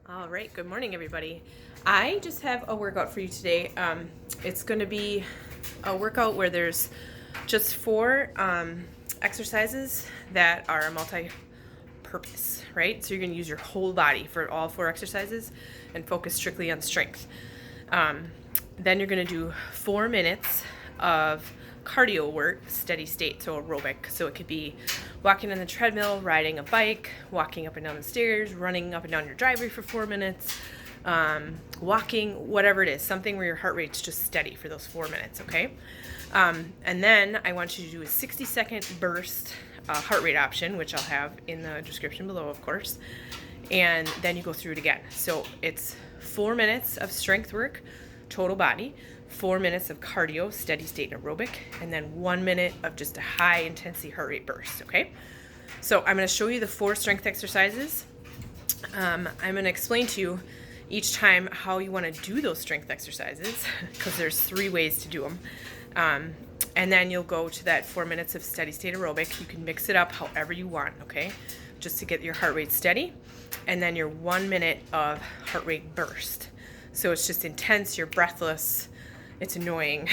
All right, good morning, everybody. I just have a workout for you today. It's going to be a workout where there's just four exercises that are multi-purpose, right? So you're going to use your whole body for all four exercises and focus strictly on strength. Then you're going to do 4 minutes of cardio work, steady state, so aerobic. So it could be walking on the treadmill, riding a bike, walking up and down the stairs, running up and down your driveway for 4 minutes, walking, whatever it is, something where your heart rate's just steady for those 4 minutes, okay? And then I want you to do a 60-second burst heart rate option, which I'll have in the description below, of course. And then you go through it again. So it's 4 minutes of strength work, total body, 4 minutes of cardio, steady state and aerobic, and then 1 minute of just a high intensity heart rate burst, okay? So I'm going to show you the 4 strength exercises. I'm going to explain to you each time how you want to do those strength exercises, because there's 3 ways to do them. And then you'll go to that 4 minutes of steady state aerobic. You can mix it up however you want, okay? Just to get your heart rate steady. And then your 1 minute of heart rate burst. So it's just intense, you're breathless, it's annoying,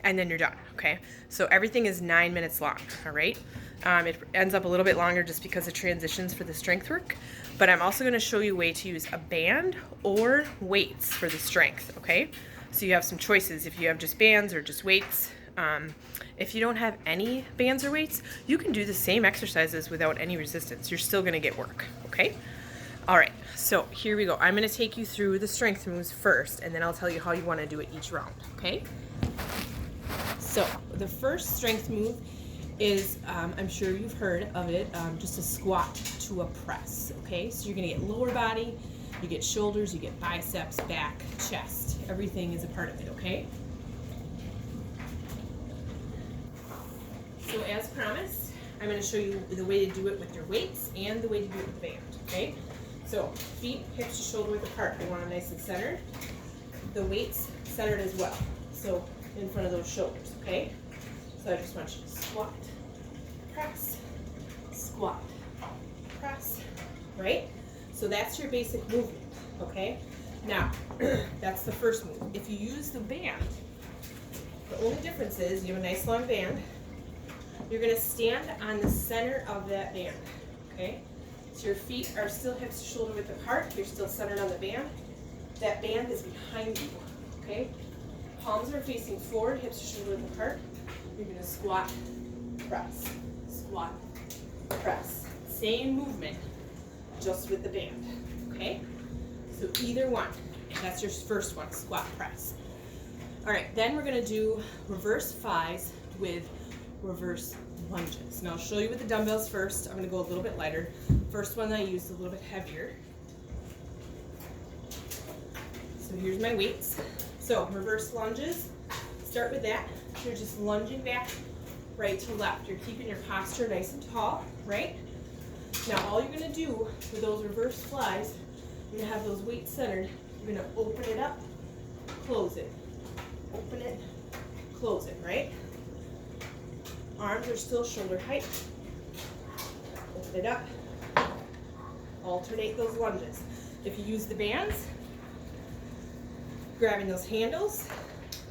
and then you're done, okay? So everything is 9 minutes long, all right? It ends up a little bit longer just because of transitions for the strength work, but I'm also gonna show you a way to use a band or weights for the strength, okay? So you have some choices if you have just bands or just weights. If you don't have any bands or weights, you can do the same exercises without any resistance. You're still gonna get work, okay? All right, so here we go. I'm going to take you through the strength moves first, and then I'll tell you how you want to do it each round, okay? So the first strength move is, I'm sure you've heard of it, just a squat to a press, okay? So you're going to get lower body, you get shoulders, you get biceps, back, chest. Everything is a part of it, okay? So as promised, I'm going to show you the way to do it with your weights and the way to do it with the band, okay? So feet hips to shoulder width apart. I want them nice and centered. The weights centered as well. So in front of those shoulders, okay? So I just want you to squat, press, squat, press, right? So that's your basic movement, okay? Now, that's the first move. If you use the band, the only difference is you have a nice long band. You're gonna stand on the center of that band, okay? So your feet are still hips to shoulder width apart. You're still centered on the band. That band is behind you, okay? Palms are facing forward, hips to shoulder width apart. You're gonna squat, press, squat, press. Same movement, just with the band, okay? So either one. That's your first one, squat, press. All right, then we're gonna do reverse flies with reverse lunges. Now I'll show you with the dumbbells first. I'm going to go a little bit lighter. First one I used a little bit heavier. So here's my weights. So reverse lunges, start with that. You're just lunging back right to left. You're keeping your posture nice and tall, right? Now all you're going to do with those reverse flies, you're going to have those weights centered. You're going to open it up, close it. Open it, close it, right? Arms are still shoulder height. Open it up. Alternate those lunges. If you use the bands, grabbing those handles,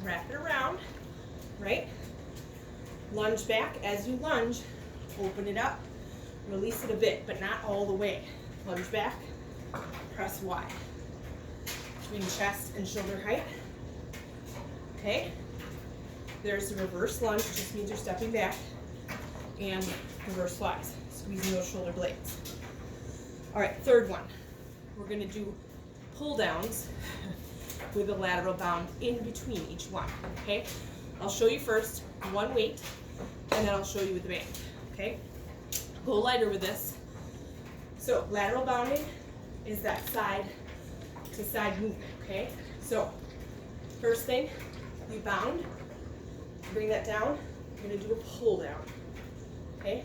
wrap it around, right? Lunge back. As you lunge, open it up, release it a bit, but not all the way. Lunge back, press wide. Between chest and shoulder height. Okay? There's the reverse lunge, which just means you're stepping back, and reverse flies, squeezing those shoulder blades. All right, third one. We're going to do pull downs with a lateral bound in between each one, okay? I'll show you first one weight, and then I'll show you with the band, okay? Go lighter with this. So lateral bounding is that side to side movement, okay? So first thing, you bound. Bring that down. You're going to do a pull down. Okay?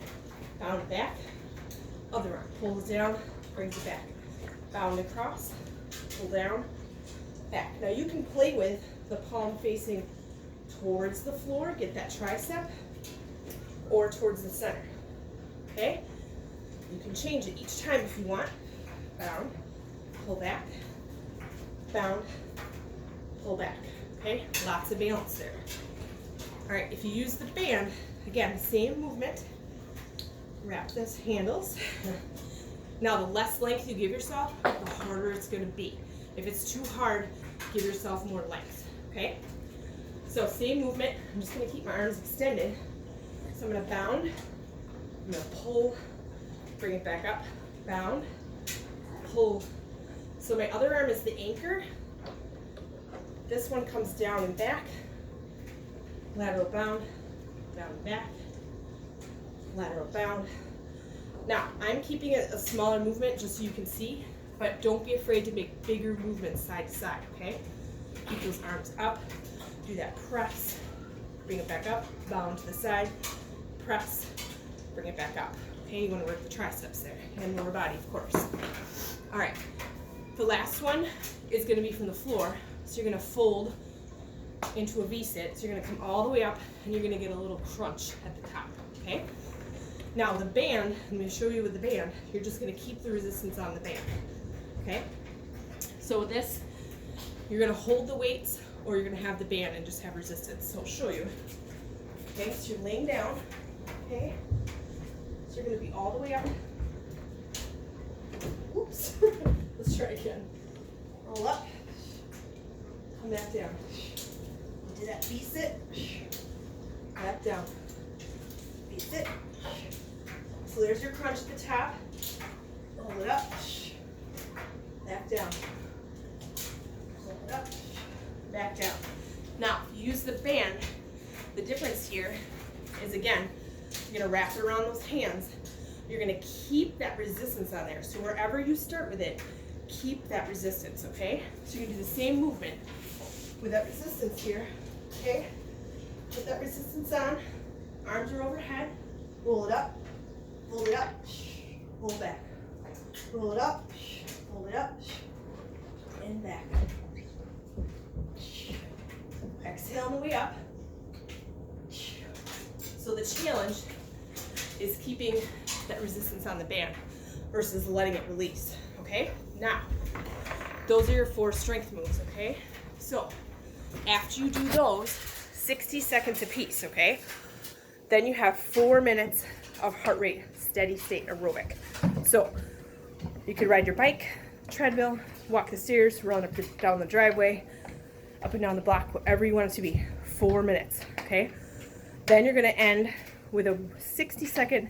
Bound it back. Other arm. Pulls down, brings it back. Bound across, pull down, back. Now you can play with the palm facing towards the floor, get that tricep, or towards the center. Okay? You can change it each time if you want. Bound, pull back, bound, pull back. Okay, lots of balance there. All right, if you use the band, again, same movement. Wrap those handles. Now, the less length you give yourself, the harder it's going to be. If it's too hard, give yourself more length. Okay? So, same movement. I'm just going to keep my arms extended. So, I'm going to bound. I'm going to pull, bring it back up, bound, pull. So, my other arm is the anchor. This one comes down and back. Lateral bound, down and back. Lateral bound. Now, I'm keeping it a smaller movement just so you can see, but don't be afraid to make bigger movements side to side, okay? Keep those arms up, do that press, bring it back up, bound to the side, press, bring it back up. Okay, you want to work the triceps there, and lower body, of course. All right, the last one is going to be from the floor, so you're going to fold into a V-sit, so you're going to come all the way up, and you're going to get a little crunch at the top, okay? Now the band, I'm going to show you with the band, you're just going to keep the resistance on the band, okay? So with this, you're going to hold the weights or you're going to have the band and just have resistance. So I'll show you. Okay, so you're laying down, okay? So you're going to be all the way up. Oops, let's try again. Roll up, come back down. Do that V-sit, back down. V-sit. So there's your crunch at the top. Hold it up, back down. Hold it up, back down. Now, use the band. The difference here is, again, you're gonna wrap it around those hands. You're gonna keep that resistance on there. So wherever you start with it, keep that resistance, okay? So you can do the same movement with that resistance here, okay? Put that resistance on, arms are overhead, roll it up, hold it up, roll back. Roll it up, hold it up, and back. Exhale on the way up. So the challenge is keeping that resistance on the band versus letting it release, okay? Now, those are your 4 strength moves, okay? So, after you do those, 60 seconds a piece, okay? Then you have 4 minutes of heart rate, steady state aerobic. So, you could ride your bike, treadmill, walk the stairs, run up and down the driveway, up and down the block, whatever you want it to be. 4 minutes, okay? Then you're gonna end with a 60-second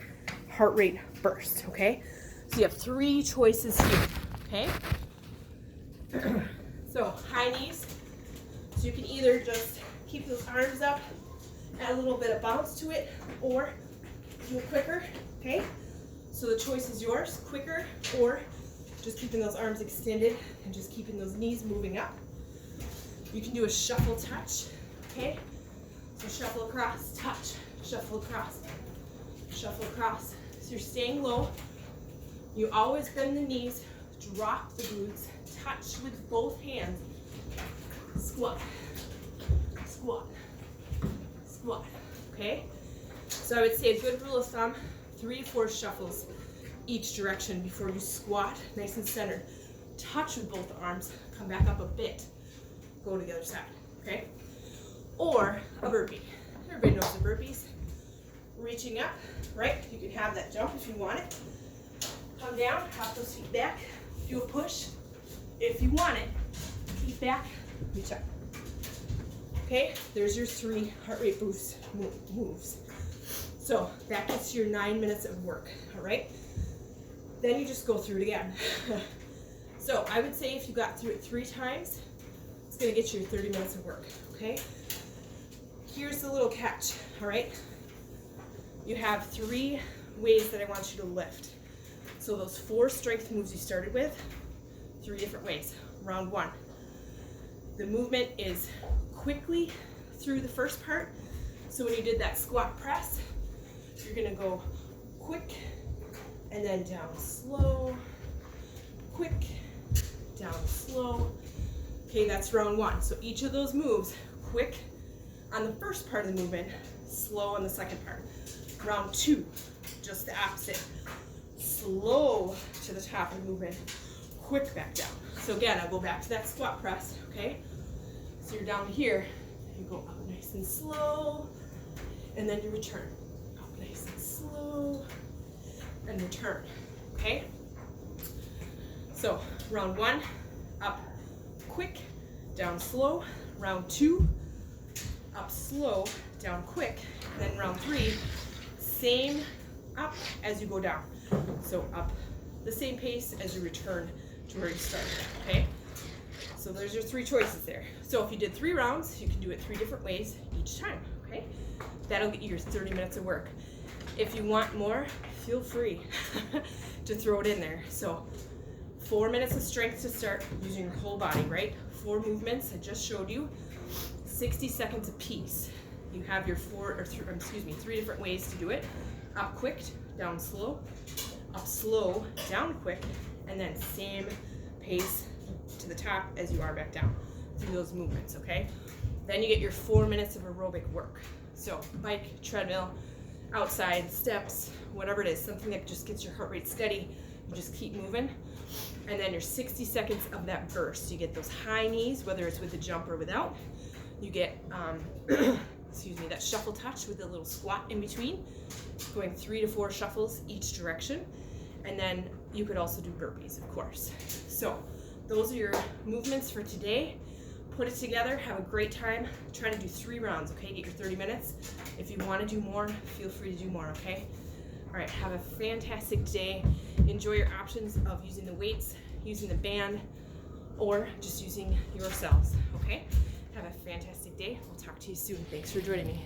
heart rate burst, okay? So you have 3 choices here, okay? So high knees. So you can either just keep those arms up, add a little bit of bounce to it, or do it quicker, okay? So the choice is yours, quicker or just keeping those arms extended and just keeping those knees moving up. You can do a shuffle touch, okay? So shuffle across, touch, shuffle across, shuffle across. So you're staying low. You always bend the knees, drop the glutes, touch with both hands, squat, squat, squat, okay? So I would say a good rule of thumb, 3 to 4 shuffles each direction before you squat, nice and centered. Touch with both arms, come back up a bit, go to the other side, okay? Or a burpee. Everybody knows the burpees. Reaching up, right? You can have that jump if you want it. Come down, hop those feet back, do a push. If you want it, feet back, reach up. Okay, there's your 3 heart rate boost moves. So that gets your 9 minutes of work, all right? Then you just go through it again. So I would say if you got through it 3 times, it's gonna get you your 30 minutes of work, okay? Here's the little catch, all right? You have 3 ways that I want you to lift. So those 4 strength moves you started with, 3 different ways. Round 1. The movement is quickly through the first part. So when you did that squat press, you're gonna go quick and then down slow, quick, down slow. Okay, that's round 1. So each of those moves, quick on the first part of the movement, slow on the second part. Round 2, just the opposite. Slow to the top of the movement, quick back down. So again, I'll go back to that squat press, okay? So you're down here, you go up nice and slow, and then you return. Up nice and slow, and return, okay? So round 1, up quick, down slow. Round 2, up slow, down quick. And then round 3, same up as you go down. So up the same pace as you return to where you started, okay? So there's your 3 choices there. So if you did 3 rounds, you can do it 3 different ways each time, okay? That'll get you your 30 minutes of work. If you want more, feel free to throw it in there. So 4 minutes of strength to start using your whole body, right? 4 movements I just showed you, 60 seconds apiece. You have your 3 different ways to do it. Up quick, down slow, up slow, down quick, and then same pace to the top as you are back down through those movements, okay? Then you get your 4 minutes of aerobic work. So bike, treadmill, outside, steps, whatever it is, something that just gets your heart rate steady. You just keep moving. And then your 60 seconds of that burst. You get those high knees, whether it's with a jump or without. You get, that shuffle touch with a little squat in between, going 3 to 4 shuffles each direction. And then you could also do burpees, of course. So those are your movements for today. Put it together, have a great time. Try to do 3 rounds, okay? Get your 30 minutes. If you want to do more, feel free to do more, okay? All right, have a fantastic day. Enjoy your options of using the weights, using the band, or just using yourselves, okay? Have a fantastic day. We'll talk to you soon. Thanks for joining me.